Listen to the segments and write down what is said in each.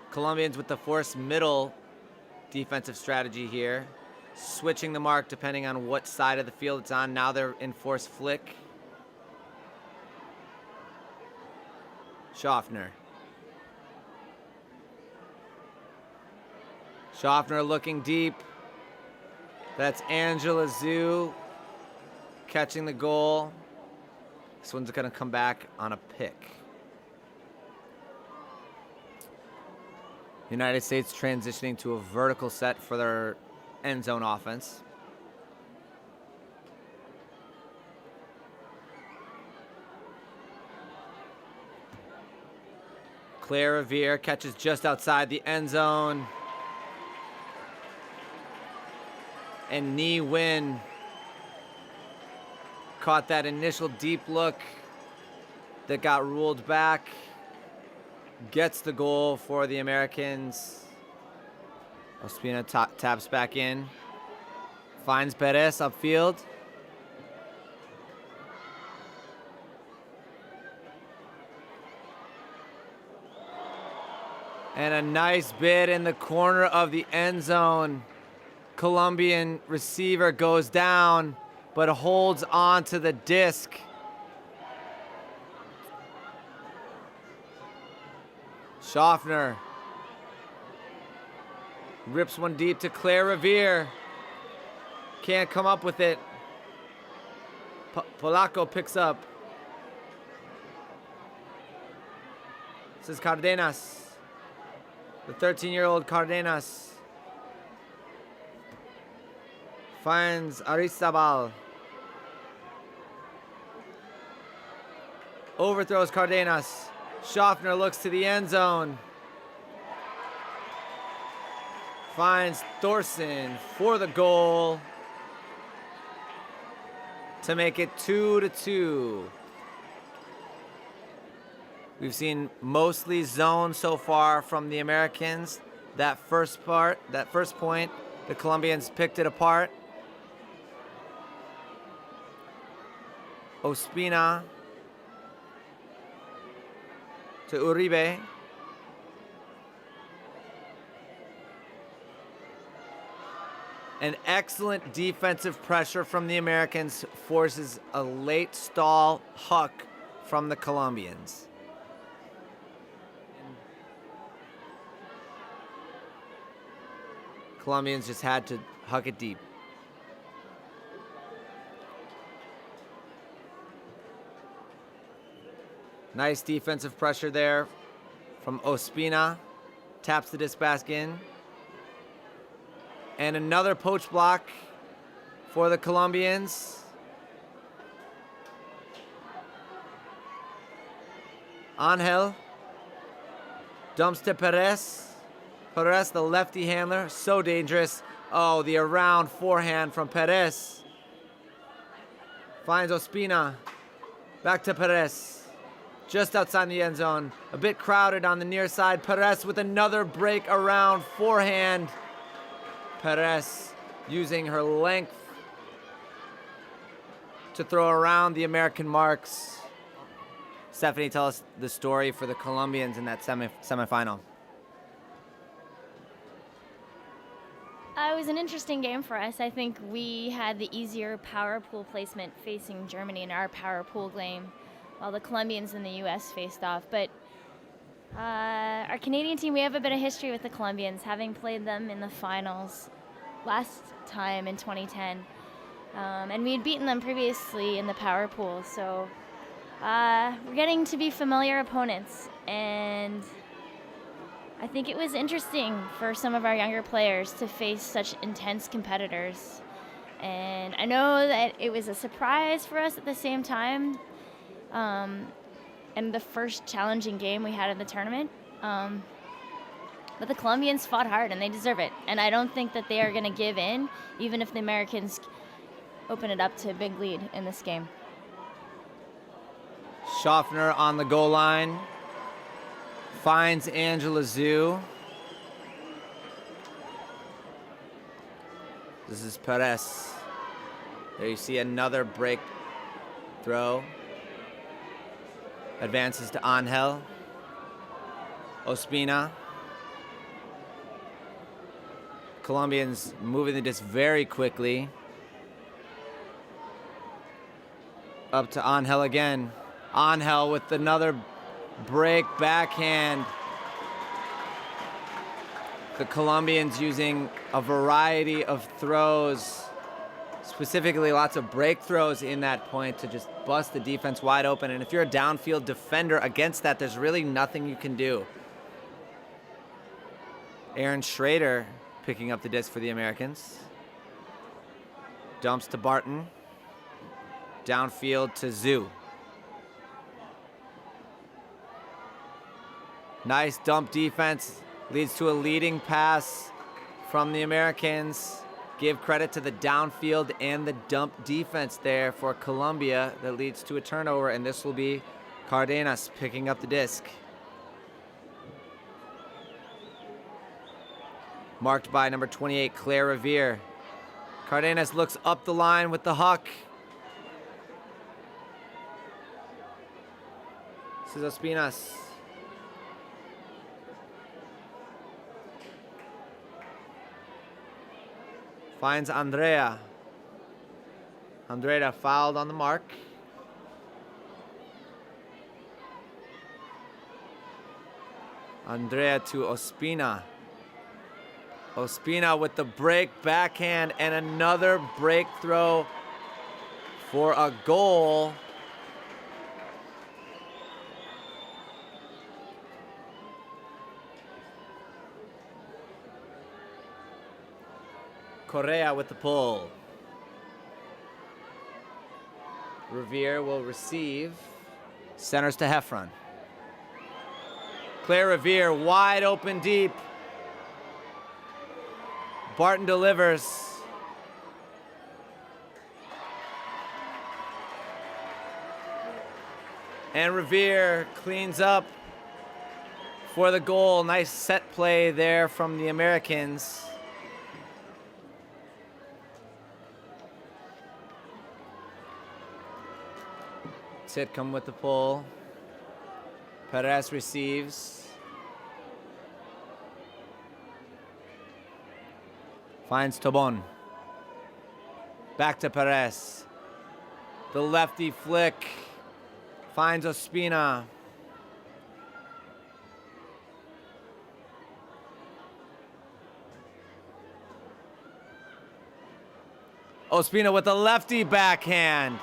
Colombians with the forced middle defensive strategy here. Switching the mark depending on what side of the field it's on. Now they're in forced flick. Schaffner. Schaffner looking deep. That's Angela Zhu catching the goal. This one's going to come back on a pick. United States transitioning to a vertical set for their end zone offense. Claire Revere catches just outside the end zone. And Ni Win caught that initial deep look that got ruled back. Gets the goal for the Americans. Ospina taps back in. Finds Perez upfield. And a nice bid in the corner of the end zone. Colombian receiver goes down, but holds on to the disc. Schaffner rips one deep to Claire Revere. Can't come up with it. Polaco picks up. This is Cardenas. The 13-year-old Cardenas. Finds Aristizabal. Overthrows Cardenas. Schaffner looks to the end zone. Finds Thorson for the goal to make it 2-2. We've seen mostly zone so far from the Americans. That first point, the Colombians picked it apart. Ospina to Uribe. An excellent defensive pressure from the Americans forces a late stall huck from the Colombians. Colombians just had to huck it deep. Nice defensive pressure there from Ospina. Taps the disc back in. And another poach block for the Colombians. Angel dumps to Perez. Perez, the lefty handler, so dangerous. Oh, the around forehand from Perez. Finds Ospina. Back to Perez. Just outside the end zone. A bit crowded on the near side. Perez with another break around forehand. Perez using her length to throw around the American marks. Stephanie, tell us the story for the Colombians in that semifinal. It was an interesting game for us. I think we had the easier power pool placement facing Germany in our power pool game, while the Colombians and the U.S. faced off. But our Canadian team, we have a bit of history with the Colombians, having played them in the finals last time in 2010. And we had beaten them previously in the power pool. So we're getting to be familiar opponents. And I think it was interesting for some of our younger players to face such intense competitors. And I know that it was a surprise for us at the same time. And the first challenging game we had in the tournament. But the Colombians fought hard, and they deserve it. And I don't think that they are going to give in, even if the Americans open it up to a big lead in this game. Schaffner on the goal line. Finds Angela Zhu. This is Perez. There you see another break throw. Advances to Angel. Ospina. Colombians moving the disc very quickly. Up to Angel again. Angel with another break backhand. The Colombians using a variety of throws, specifically lots of break throws in that point to just bust the defense wide open. And if you're a downfield defender against that, there's really nothing you can do. Aaron Schrader picking up the disc for the Americans. Dumps to Barton. Downfield to Zhu. Nice dump defense. Leads to a leading pass from the Americans. Give credit to the downfield and the dump defense there for Colombia that leads to a turnover, and this will be Cardenas picking up the disc. Marked by number 28, Claire Revere. Cardenas looks up the line with the huck. This is Ospinas. Finds Andrea. Andrea fouled on the mark. Andrea to Ospina. Ospina with the break backhand and another break throw for a goal. Correa with the pull. Revere will receive. Centers to Heffron. Claire Revere wide open deep. Barton delivers. And Revere cleans up for the goal. Nice set play there from the Americans. Titcomb with the pull. Perez receives. Finds Tobon. Back to Perez. The lefty flick. Finds Ospina. Ospina with the lefty backhand.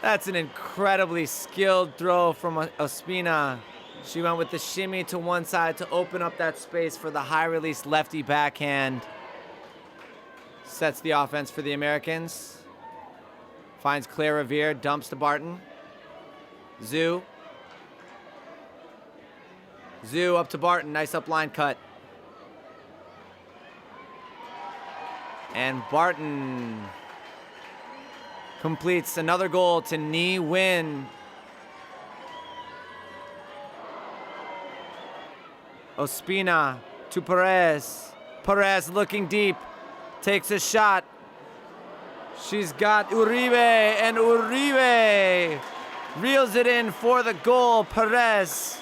That's an incredibly skilled throw from Ospina. She went with the shimmy to one side to open up that space for the high release lefty backhand. Sets the offense for the Americans. Finds Claire Revere, dumps to Barton. Zhu. Zhu up to Barton, nice up line cut. And Barton completes another goal to Ni Win. Ospina to Perez. Perez looking deep, takes a shot. She's got Uribe, and Uribe reels it in for the goal. Perez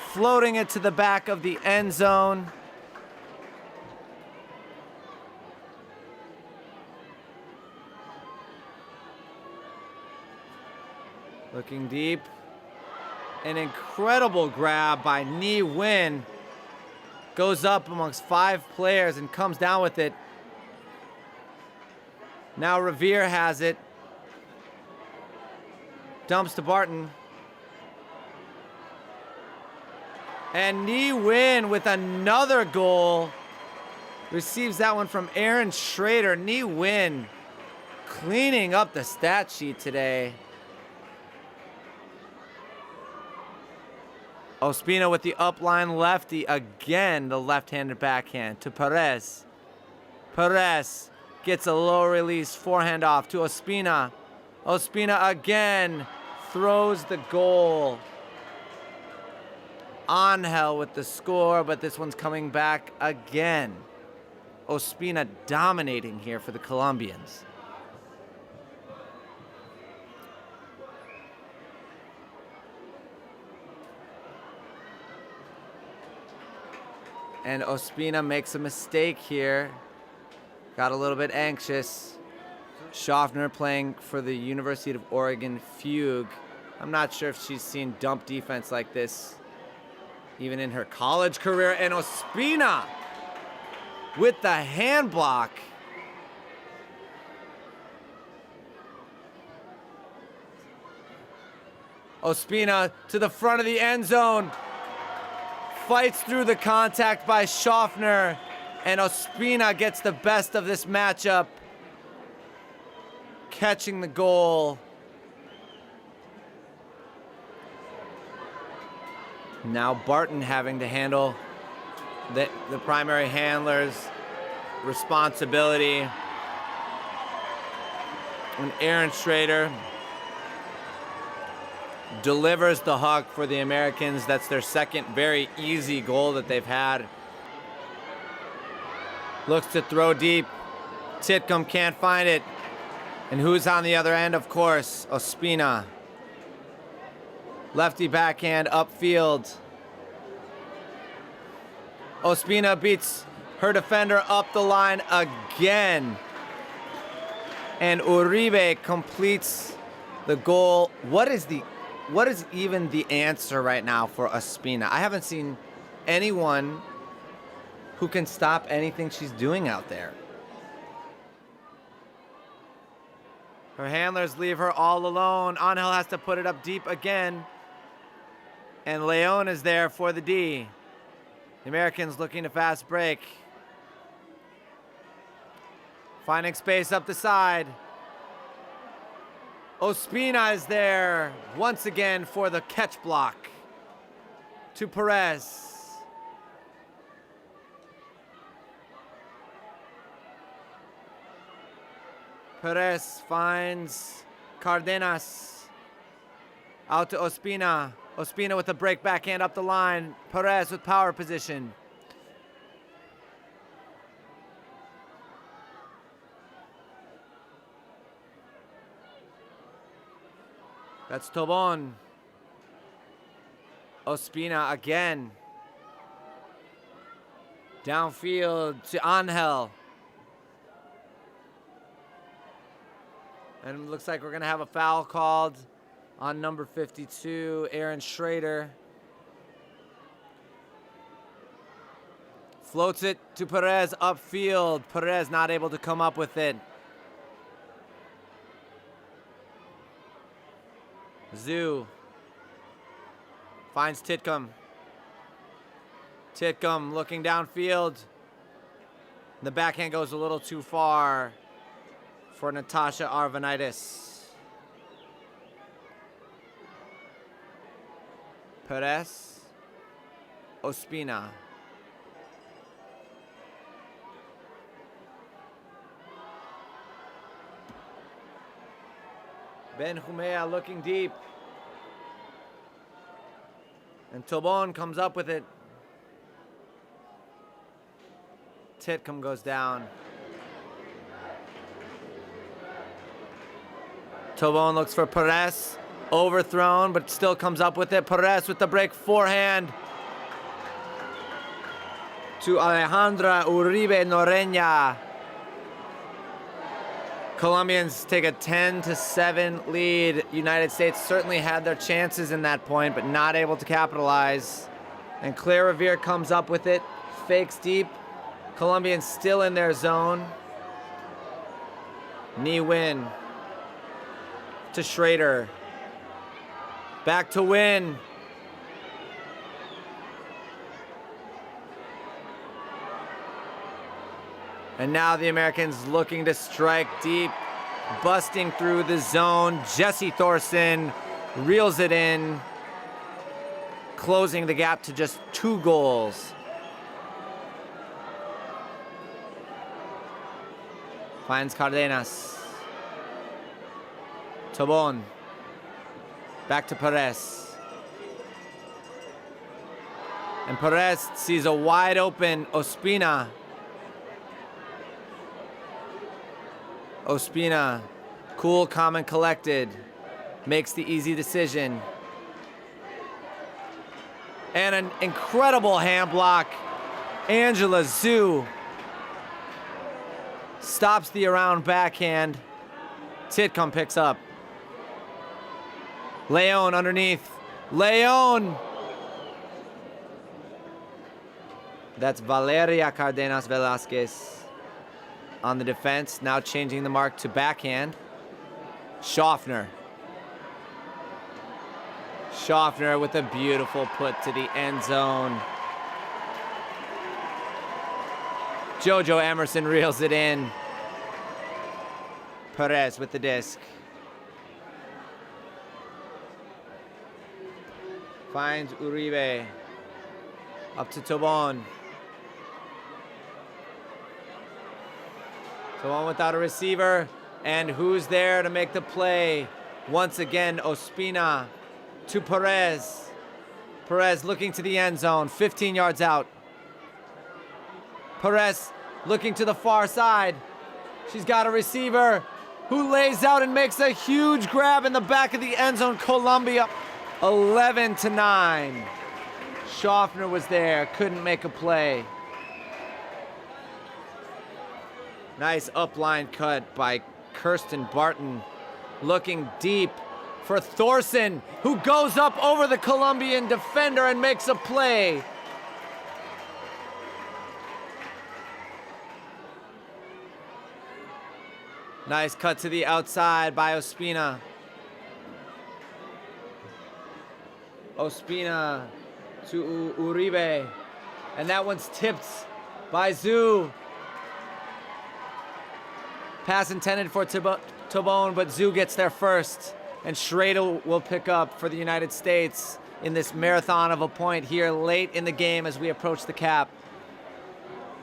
floating it to the back of the end zone. Looking deep. An incredible grab by Ni Win. Goes up amongst 5 players and comes down with it. Now Revere has it. Dumps to Barton. And Ni Win with another goal. Receives that one from Aaron Schrader. Ni Win cleaning up the stat sheet today. Ospina with the upline lefty again, the left-handed backhand to Perez. Perez gets a low release forehand off to Ospina. Ospina again throws the goal. Angel with the score, but this one's coming back again. Ospina dominating here for the Colombians. And Ospina makes a mistake here. Got a little bit anxious. Schaffner playing for the University of Oregon Fugue. I'm not sure if she's seen dump defense like this even in her college career. And Ospina with the hand block. Ospina to the front of the end zone. Fights through the contact by Schaffner. And Ospina gets the best of this matchup. Catching the goal. Now Barton having to handle the primary handler's responsibility. And Aaron Schrader delivers the huck for the Americans. That's their second very easy goal that they've had. Looks to throw deep. Titcomb can't find it. And who's on the other end? Of course, Ospina. Lefty backhand upfield. Ospina beats her defender up the line again. And Uribe completes the goal. What is even the answer right now for Ospina? I haven't seen anyone who can stop anything she's doing out there. Her handlers leave her all alone. Angel has to put it up deep again. And Leon is there for the D. The Americans looking to fast break. Finding space up the side. Ospina is there once again for the catch block. To Perez. Perez finds Cardenas. Out to Ospina. Ospina with a break backhand up the line. Perez with power position. That's Tobon. Ospina again. Downfield to Angel. And it looks like we're going to have a foul called on number 52, Aaron Schrader. Floats it to Perez upfield. Perez not able to come up with it. Zoo finds Titcomb. Titcomb looking downfield. The backhand goes a little too far for Natasha Arvanitis. Perez, Ospina. Benjumea looking deep. And Tobon comes up with it. Titcomb goes down. Tobon looks for Perez. Overthrown, but still comes up with it. Perez with the break forehand. To Alejandra Uribe Noreña. Colombians take a 10-7 lead. United States certainly had their chances in that point, but not able to capitalize. And Claire Revere comes up with it. Fakes deep. Colombians still in their zone. Knee win. To Schrader. Back to Win. And now the Americans looking to strike deep, busting through the zone. Jesse Thorson reels it in, closing the gap to just 2 goals. Finds Cardenas. Tobon. Back to Perez. And Perez sees a wide open Ospina. Ospina, cool, calm, and collected, makes the easy decision. And an incredible hand block Angela Zhu stops the around backhand. Titcomb picks up. Leon underneath. Leon! That's Valeria Cardenas Velasquez on the defense, now changing the mark to backhand. Schaffner. Schaffner with a beautiful put to the end zone. Jojo Emerson reels it in. Perez with the disc. Finds Uribe. Up to Tobon. Tobon without a receiver. And who's there to make the play? Once again, Ospina to Perez. Perez looking to the end zone, 15 yards out. Perez looking to the far side. She's got a receiver who lays out and makes a huge grab in the back of the end zone. Colombia, 11-9. Schaffner was there, couldn't make a play. Nice upline cut by Kirsten Barton, looking deep for Thorson, who goes up over the Colombian defender and makes a play. Nice cut to the outside by Ospina. Ospina to Uribe. And that one's tipped by Zhu. Pass intended for Tobon, but Zhu gets there first. And Schrader will pick up for the United States in this marathon of a point here late in the game as we approach the cap.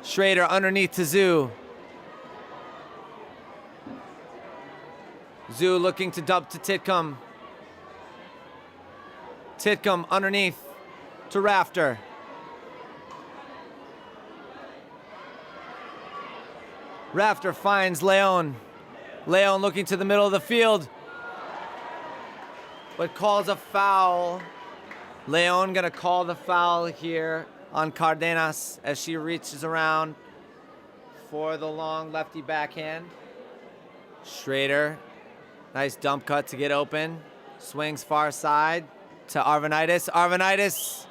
Schrader underneath to Zhu. Zhu looking to dump to Titcomb. Titcomb underneath to Rafter. Rafter finds Leon. Leon looking to the middle of the field, but calls a foul. Leon gonna call the foul here on Cardenas as she reaches around for the long lefty backhand. Schrader, nice dump cut to get open. Swings far side to Arvanitis. Arvanitis.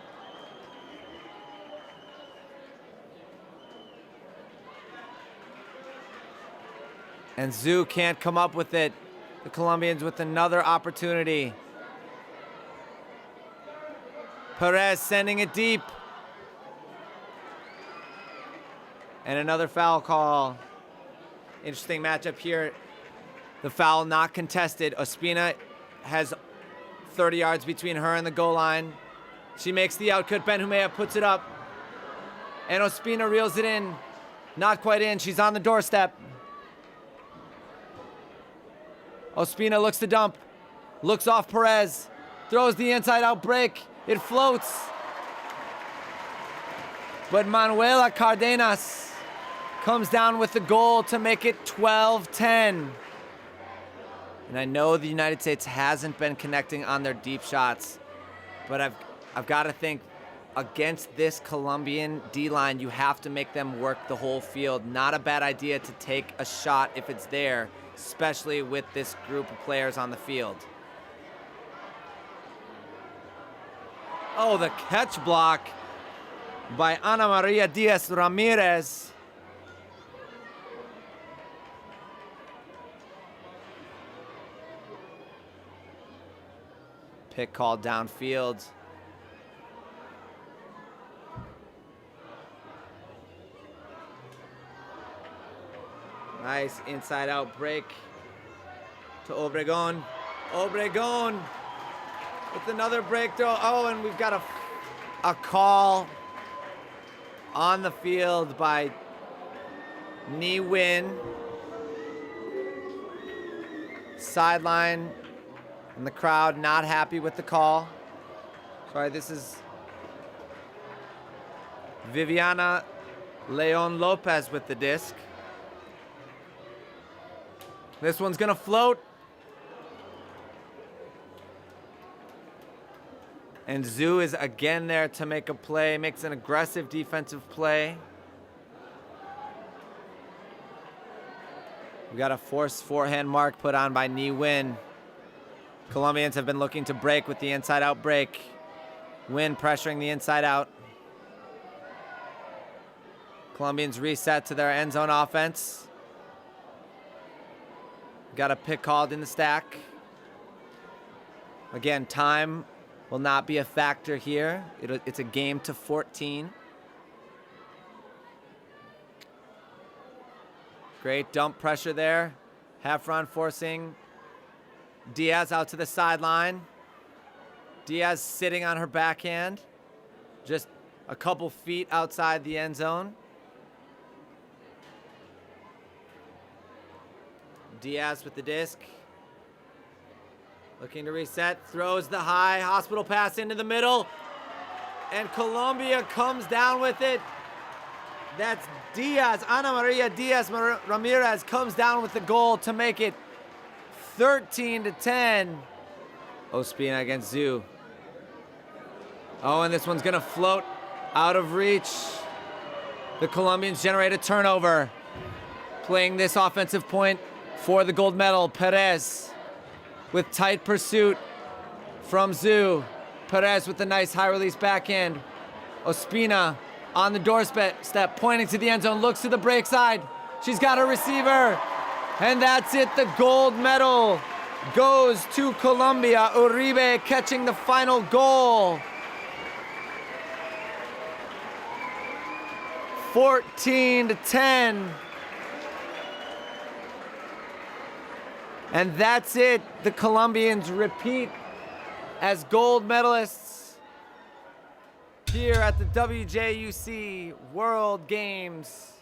And Zhu can't come up with it. The Colombians with another opportunity. Perez sending it deep. And another foul call. Interesting matchup here. The foul not contested. Ospina has 30 yards between her and the goal line. She makes the outcut. Benjumea puts it up. And Ospina reels it in. Not quite in. She's on the doorstep. Ospina looks to dump. Looks off Perez. Throws the inside out break. It floats. But Manuela Cardenas comes down with the goal to make it 12-10. And I know the United States hasn't been connecting on their deep shots, but I've got to think against this Colombian D-line, you have to make them work the whole field. Not a bad idea to take a shot if it's there, especially with this group of players on the field. Oh, the catch block by Ana Maria Diaz Ramirez. Pick called downfield. Nice inside out break to Obregon. Obregon with another break throw. Oh, and we've got a call on the field by Ni Win. Sideline, and the crowd not happy with the call. Sorry, this is Viviana Leon Lopez with the disc. This one's gonna float. And Zhu is again there to make a play, makes an aggressive defensive play. We got a forced forehand mark put on by Ni Win. Colombians have been looking to break with the inside-out break. Win pressuring the inside-out. Colombians reset to their end zone offense. Got a pick called in the stack. Again, time will not be a factor here. It's a game to 14. Great dump pressure there. Half run forcing Diaz out to the sideline. Diaz sitting on her backhand, just a couple feet outside the end zone. Diaz with the disc. Looking to reset, throws the high hospital pass into the middle, and Colombia comes down with it. That's Diaz, Ana Maria Diaz Ramirez comes down with the goal to make it 13-10. Ospina against Zhu. Oh, and this one's gonna float out of reach. The Colombians generate a turnover. Playing this offensive point for the gold medal, Perez with tight pursuit from Zhu. Perez with the nice high release backhand. Ospina on the doorstep, pointing to the end zone, looks to the break side. She's got a receiver, and that's it. The gold medal goes to Colombia. Uribe catching the final goal. 14-10. And that's it. The Colombians repeat as gold medalists here at the WJUC World Games.